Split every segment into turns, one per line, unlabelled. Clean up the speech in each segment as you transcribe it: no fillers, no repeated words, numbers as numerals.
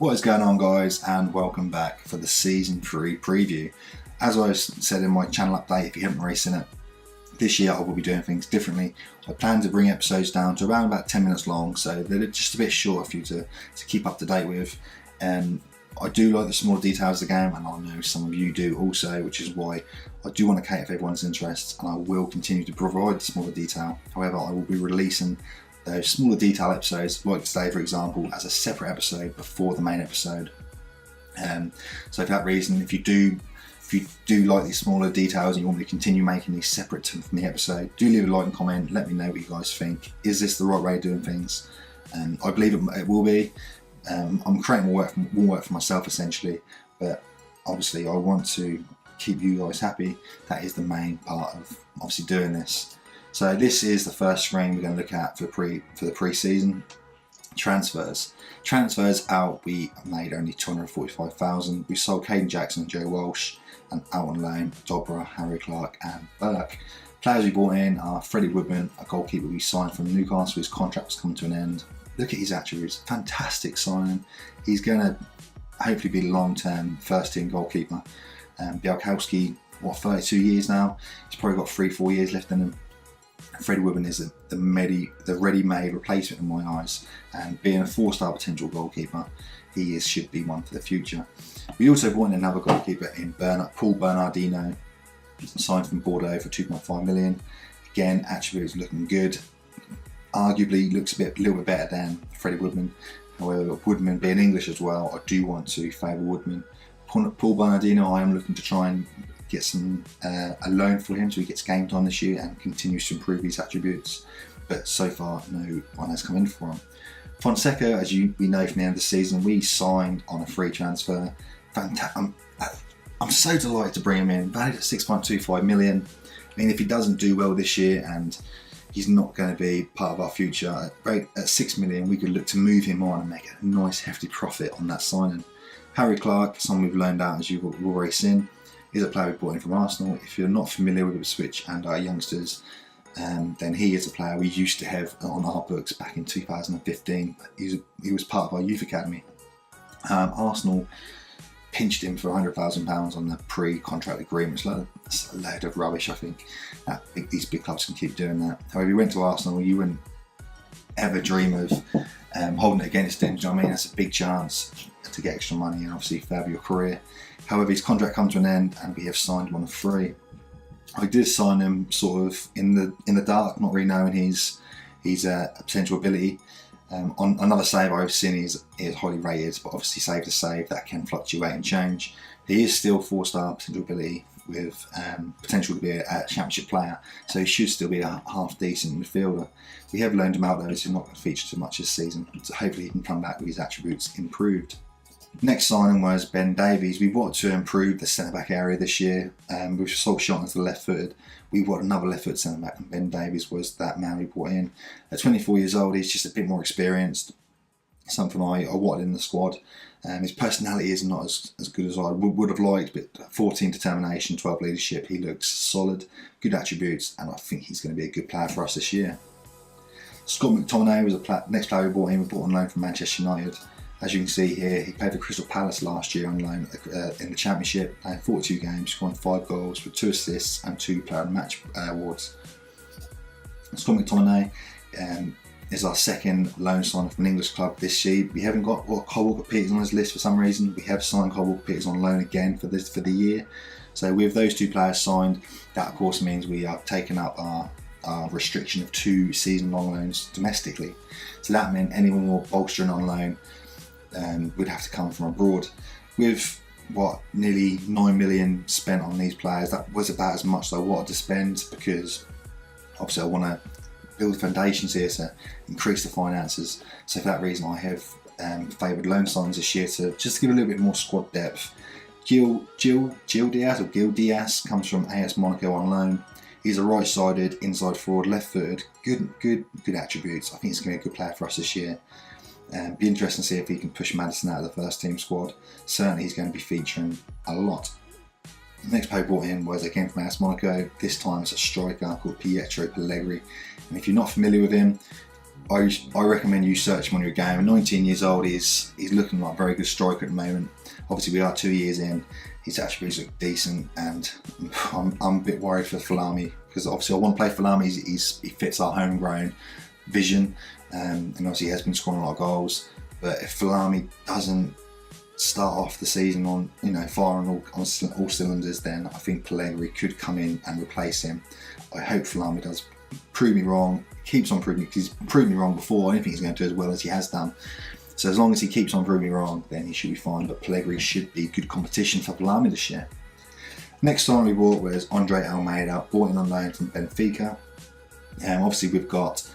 What is going on, guys, and welcome back for the Season 3 preview. As I said in my channel update, if you haven't already seen it, this year I will be doing things differently. I plan to bring episodes down to around about 10 minutes long, so they're just a bit short for you to keep up to date with. I do like the smaller details of the game, and I know some of you do also, which is why I do want to cater for everyone's interests, and I will continue to provide the smaller detail. However, I will be releasing those smaller detail episodes, like today for example, as a separate episode before the main episode. So for that reason, if you do like these smaller details and you want me to continue making these separate from the episode, do leave a like and comment. Let me know what you guys think. Is this the right way of doing things? I believe it will be. I'm creating more work for myself essentially, but obviously I want to keep you guys happy. That is the main part of obviously doing this. So this is the first screen we're going to look at for the pre-season. Transfers out, we made only 245,000. We sold Caden Jackson and Joe Walsh, and out on loan Dobra, Harry Clark and Burke. Players we brought in are Freddie Woodman, a goalkeeper we signed from Newcastle. His contract was coming to an end. Look at his attributes, fantastic signing. He's going to hopefully be a long-term first-team goalkeeper. Białkowski, 32 years now? He's probably got 3-4 years left in him. Freddie Woodman is the ready-made replacement in my eyes, and being a 4-star potential goalkeeper, he should be one for the future. We also brought in another goalkeeper in Paul Bernardino, signed from Bordeaux for 2.5 million. Again, attributes looking good. Arguably looks a little bit better than Freddie Woodman. However, Woodman being English as well, I do want to favour Woodman. Paul Bernardino, I am looking to try and get a loan for him so he gets game time this year and continues to improve his attributes, but so far no one has come in for him. Fonseca, as we know from the end of the season, we signed on a free transfer. I'm so delighted to bring him in, valued at 6.25 million. I mean, if he doesn't do well this year and he's not going to be part of our future, at 6 million we could look to move him on and make a nice hefty profit on that signing. Harry Clark, someone we've loaned out, as you've already seen, is a player we brought in from Arsenal. If you're not familiar with Ipswich and our youngsters, then he is a player we used to have on our books back in 2015. He was part of our youth academy. Arsenal pinched him for £100,000 on the pre-contract agreement. It's a load of rubbish, I think. These big clubs can keep doing that. However, he went to Arsenal, you wouldn't ever dream of holding it against him. Do you know what I mean? That's a big chance to get extra money and obviously further your career. However, his contract comes to an end and we have signed him on a free. I did sign him sort of in the dark, not really knowing his potential ability. On another save I've seen he is highly rated, but obviously save to save that can fluctuate and change. He is still 4-star potential ability with potential to be a championship player, so he should still be a half decent midfielder. We have loaned him out though, so he's not going to feature too much this season, so hopefully he can come back with his attributes improved. Next signing was Ben Davies. We wanted to improve the centre-back area this year. We've sort of shot into the left-footed. We want another left-footed centre-back, and Ben Davies was that man we brought in. At 24 years old, he's just a bit more experienced. Something I wanted in the squad. His personality is not as good as I would have liked, but 14 determination, 12 leadership. He looks solid, good attributes, and I think he's going to be a good player for us this year. Scott McTominay was the next player we brought in. We brought on loan from Manchester United. As you can see here, he played for Crystal Palace last year on loan in the Championship, playing 42 games, scoring 5 goals with 2 assists and 2 Player of the Match awards. Scott McTominay is our second loan signer from an English club this year. We haven't got Kyle Walker-Peters on his list for some reason. We have signed Kyle Walker-Peters on loan again for the year. So with those 2 players signed, that of course means we are taking up our restriction of 2 season-long loans domestically. So that meant anyone more bolstering on loan would have to come from abroad. With nearly 9 million spent on these players, that was about as much as I wanted to spend, because obviously I want to build foundations here to increase the finances. So for that reason I have favoured loan signs this year to just give a little bit more squad depth. Gil Diaz comes from AS Monaco on loan. He's a right-sided, inside forward, left-footed, good attributes. I think he's going to be a good player for us this year. Be interesting to see if he can push Madison out of the first team squad. Certainly he's going to be featuring a lot. The next player brought in was again from AS Monaco. This time it's a striker called Pietro Pellegrini. And if you're not familiar with him, I recommend you search him on your game. 19 years old, he's looking like a very good striker at the moment. Obviously, we are 2 years in. His attributes look decent, and I'm a bit worried for Falami, because obviously I want to play Falami. He fits our homegrown vision, and obviously he has been scoring a lot of goals. But if Falami doesn't start off the season on firing on all cylinders, then I think Pellegrini could come in and replace him. I hope Falami does prove me wrong. Keeps on proving me, because he's proved me wrong before. I don't think he's going to do as well as he has done. So as long as he keeps on proving me wrong, then he should be fine. But Pellegrini should be good competition for Falami this year. Next signing we bought was Andre Almeida, bought in on loan from Benfica. Obviously we've got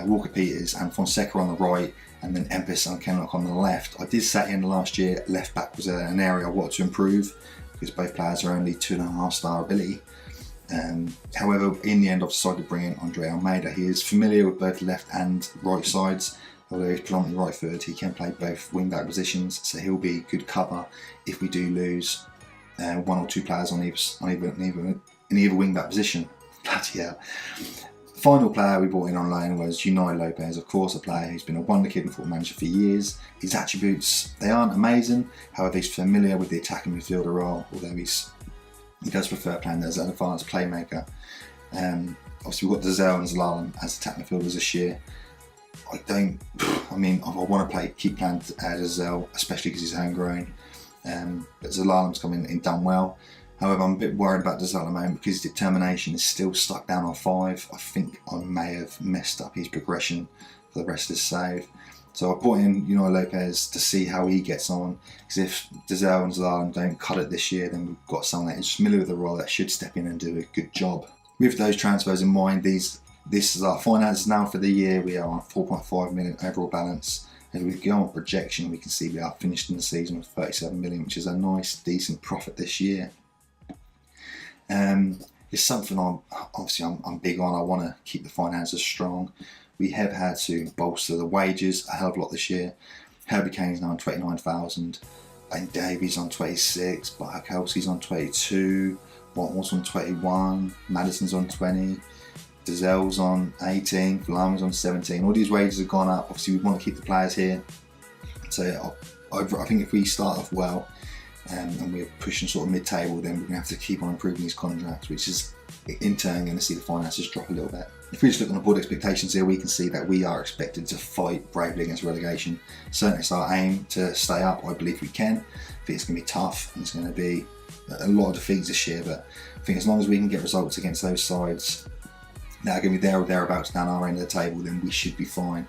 Walker Peters and Fonseca on the right, and then Empis and Kenlock on the left. I did say in last year left back was an area I wanted to improve, because both players are only 2.5 star ability. However, in the end I've decided to bring in Andre Almeida. He is familiar with both left and right sides. Although he's predominantly right footed, he can play both wing back positions, so he'll be good cover if we do lose one or two players in either wing back position. Bloody hell. Final player we brought in on loan was Unai Lopez, of course, a player who's been a wonder kid and football manager for years. His attributes, they aren't amazing, however he's familiar with the attacking midfielder role, although he does prefer playing as an advanced playmaker. Obviously we've got Dazelle and Zlatan as attack midfielders this year. I want to keep playing Dazelle, especially because he's homegrown. But Zlatan's come in and done well. However, I'm a bit worried about Dazelle at the moment, because his determination is still stuck down on 5. I think I may have messed up his progression for the rest of his save. So I brought in Unai Lopez to see how he gets on, because if Dazelle and Zlatan don't cut it this year, then we've got someone that is familiar with the role that should step in and do a good job. With those transfers in mind, this is our finances now for the year. We are on 4.5 million overall balance. As we go on projection, we can see we are finished in the season with 37 million, which is a nice, decent profit this year. It's something I'm big on. I want to keep the finances strong. We have had to bolster the wages a hell of a lot this year. Herbie Kane's now on 29,000. Ben Davies on 26. Barkowski's on 22. Watmore's on 21. Madison's on 20. Dazelle's on 18, Falami's on 17. All these wages have gone up. Obviously, we want to keep the players here. So I think if we start off well and we're pushing sort of mid-table, then we're going to have to keep on improving these contracts, which is in turn going to see the finances drop a little bit. If we just look on the board expectations here, we can see that we are expected to fight bravely against relegation. Certainly it's our aim to stay up. I believe we can. I think it's going to be tough, and it's going to be a lot of defeats this year, but I think as long as we can get results against those sides that are going to be there or thereabouts down our end of the table, then we should be fine.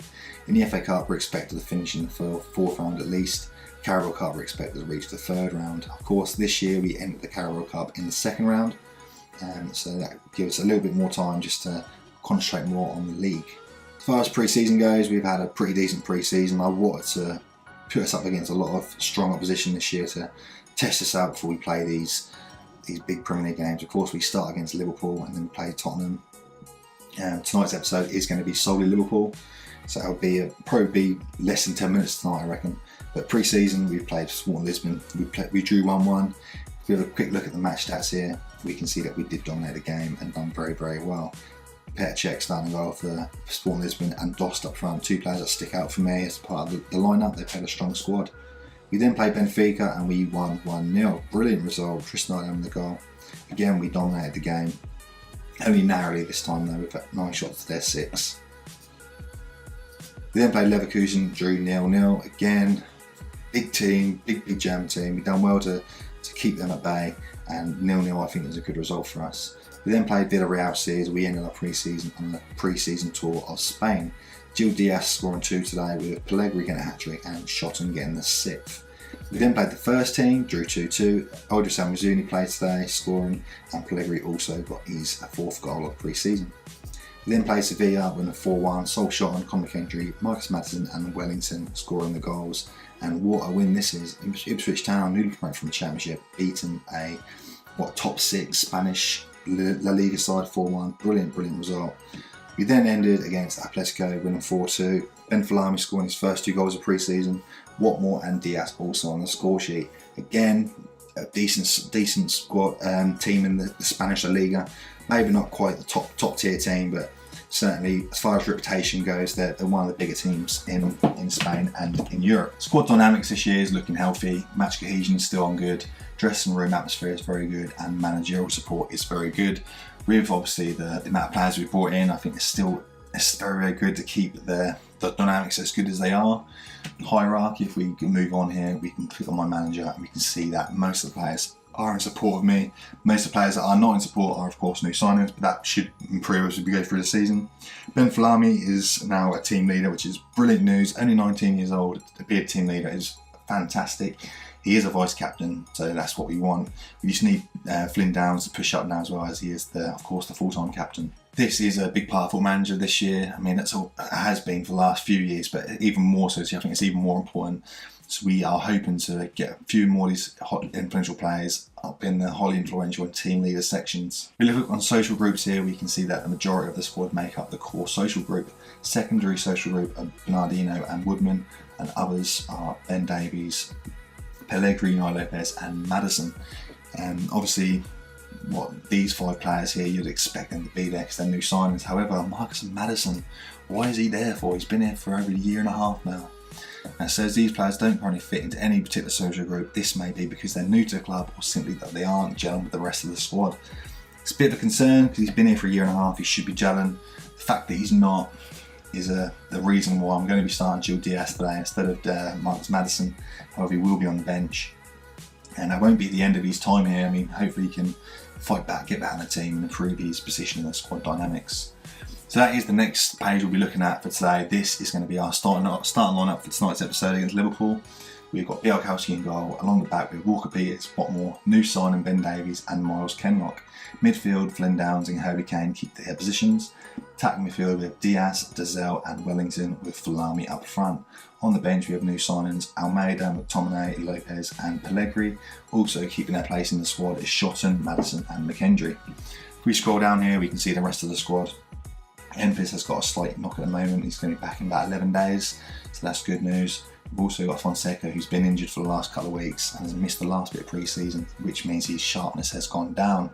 In the FA Cup, we're expected to finish in the fourth round at least. Carabao Cup, we're expected to reach the third round. Of course, this year we entered the Carabao Cup in the second round, so that gives us a little bit more time just to concentrate more on the league. As far as pre-season goes, we've had a pretty decent pre-season. I wanted to put us up against a lot of strong opposition this year to test us out before we play these big Premier League games. Of course, we start against Liverpool and then play Tottenham. Tonight's episode is going to be solely Liverpool, so it'll be probably be less than 10 minutes tonight, I reckon. But pre-season, we've played Sporting Lisbon. We drew 1-1. If we have a quick look at the match stats here, we can see that we did dominate the game and done very, very well. Petr Cech starting goal for Sporting Lisbon, and Dost up front, 2 players that stick out for me as part of the lineup. They've had a strong squad. We then played Benfica and we won 1-0. Brilliant result. Tristan in the goal. Again, we dominated the game. Only narrowly this time though, we've had 9 shots to their 6. We then played Leverkusen, drew 0-0. Again, big team, big German team. We've done well to keep them at bay, and 0-0 I think is a good result for us. We then played Villarreal as we ended our pre-season on the pre-season tour of Spain. Gil Diaz scoring 2 today, with Pellegrini getting a hat-trick and Schotten getting the 6th. We then played the first team, drew 2-2. Oldris Al-Mazouni played today, scoring, and Pellegrini also got his 4th goal of pre-season. We then played Sevilla, winning 4-1. Sol Schotten, Conor Kendry, Marcus Maddison and Wellington scoring the goals. And what a win this is. Ipswich Town, newly promoted from the Championship, beaten a top 6 Spanish La Liga side 4-1. Brilliant result. We then ended against Atletico, winning 4-2. Ben Falami scoring his first 2 goals of pre-season. Watmore and Diaz also on the score sheet. Again, a decent squad team in the Spanish La Liga. Maybe not quite the top tier team, but certainly as far as reputation goes, they're one of the bigger teams in Spain and in Europe. Squad dynamics this year is looking healthy, match cohesion is still on good, dressing room atmosphere is very good, and managerial support is very good. With obviously the amount of players we've brought in, I think it's very, very good to keep the dynamics as good as they are. Hierarchy, if we can move on here, we can click on my manager and we can see that most of the players are in support of me. Most of the players that are not in support are of course new signings, but that should improve as we go through the season. Ben Falami is now a team leader, which is brilliant news. Only 19 years old, to be a team leader is fantastic. He is a vice captain, so that's what we want. We just need Flynn Downs to push up now as well, as he is of course the full-time captain. This is a big part of Football Manager this year. I mean, that's all it has been for the last few years, but even more so. So I think it's even more important. So we are hoping to get a few more of these hot influential players up in the highly influential and team leader sections. We look on social groups here, we can see that the majority of the squad make up the core social group. Secondary social group are Bernardino and Woodman, and others are Ben Davies, Pellegrini, Lopez and Maddison. Obviously, these 5 players here, you'd expect them to be there because they're new signings. However, Marcus Maddison, why is he there for? He's been here for over a year and a half now. It says these players don't currently fit into any particular social group. This may be because they're new to the club or simply that they aren't gelling with the rest of the squad. It's a bit of a concern because he's been here for a year and a half. He should be gelling. The fact that he's not is the reason why I'm going to be starting Gil Diaz today instead of Marcus Maddison. However, he will be on the bench. And that won't be the end of his time here. I mean, hopefully he can fight back, get back in the team and improve his position in the squad dynamics. So that is the next page we'll be looking at for today. This is going to be our starting lineup for tonight's episode against Liverpool. We've got Bielkowski in goal, along the back with Walker Peters, Watmore, new signing Ben Davies and Miles Kenlock. Midfield, Flynn Downs and Harry Kane keep their positions. Attacking midfield with Diaz, Dazelle and Wellington with Falami up front. On the bench we have new signings Almeida, McTominay, Lopez and Pellegrini. Also keeping their place in the squad is Shotton, Maddison and McKendry. If we scroll down here we can see the rest of the squad. Empis has got a slight knock at the moment. He's going to be back in about 11 days, so that's good news. We've also got Fonseca, who's been injured for the last couple of weeks and has missed the last bit of pre-season, which means his sharpness has gone down.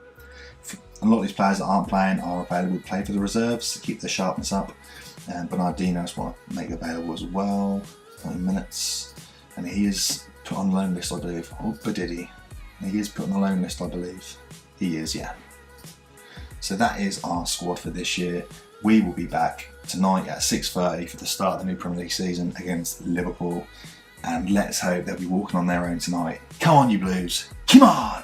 A lot of these players that aren't playing are available to play for the reserves to keep their sharpness up. Bernardino's want to make available as well, 9 minutes. And he is put on the loan list, I believe. Oh, but did he? He is put on the loan list, I believe. He is, yeah. So that is our squad for this year. We will be back tonight at 6:30 for the start of the new Premier League season against Liverpool. And let's hope they'll be walking on their own tonight. Come on, you Blues. Come on!